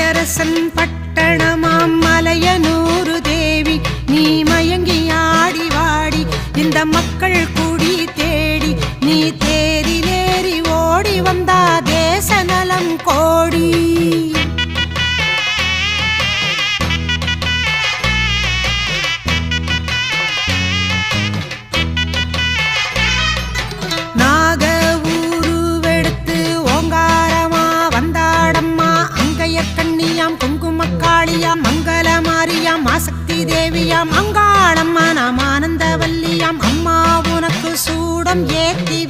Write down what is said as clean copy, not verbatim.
மலையரசன் பட்டணமாம் மலையனூரு தேவி நீ மயங்கி ஆடி வாடி இந்த மக்கள் கூடி தேடி நீ தேரிலேறி ஓடி வந்தா தேச நலம் கோடி. நாக ஊருவெடுத்து ஓங்காரமா வந்தாடம்மா அங்கைய கண்ணியாம் குங்குமக்காளியாம் மங்கள மாரியாம் ஆசக்தி தேவியாம் அங்காளம்மா நாம் ஆனந்தவல்லியாம் அம்மா உனக்கு சூடம் ஏத்தி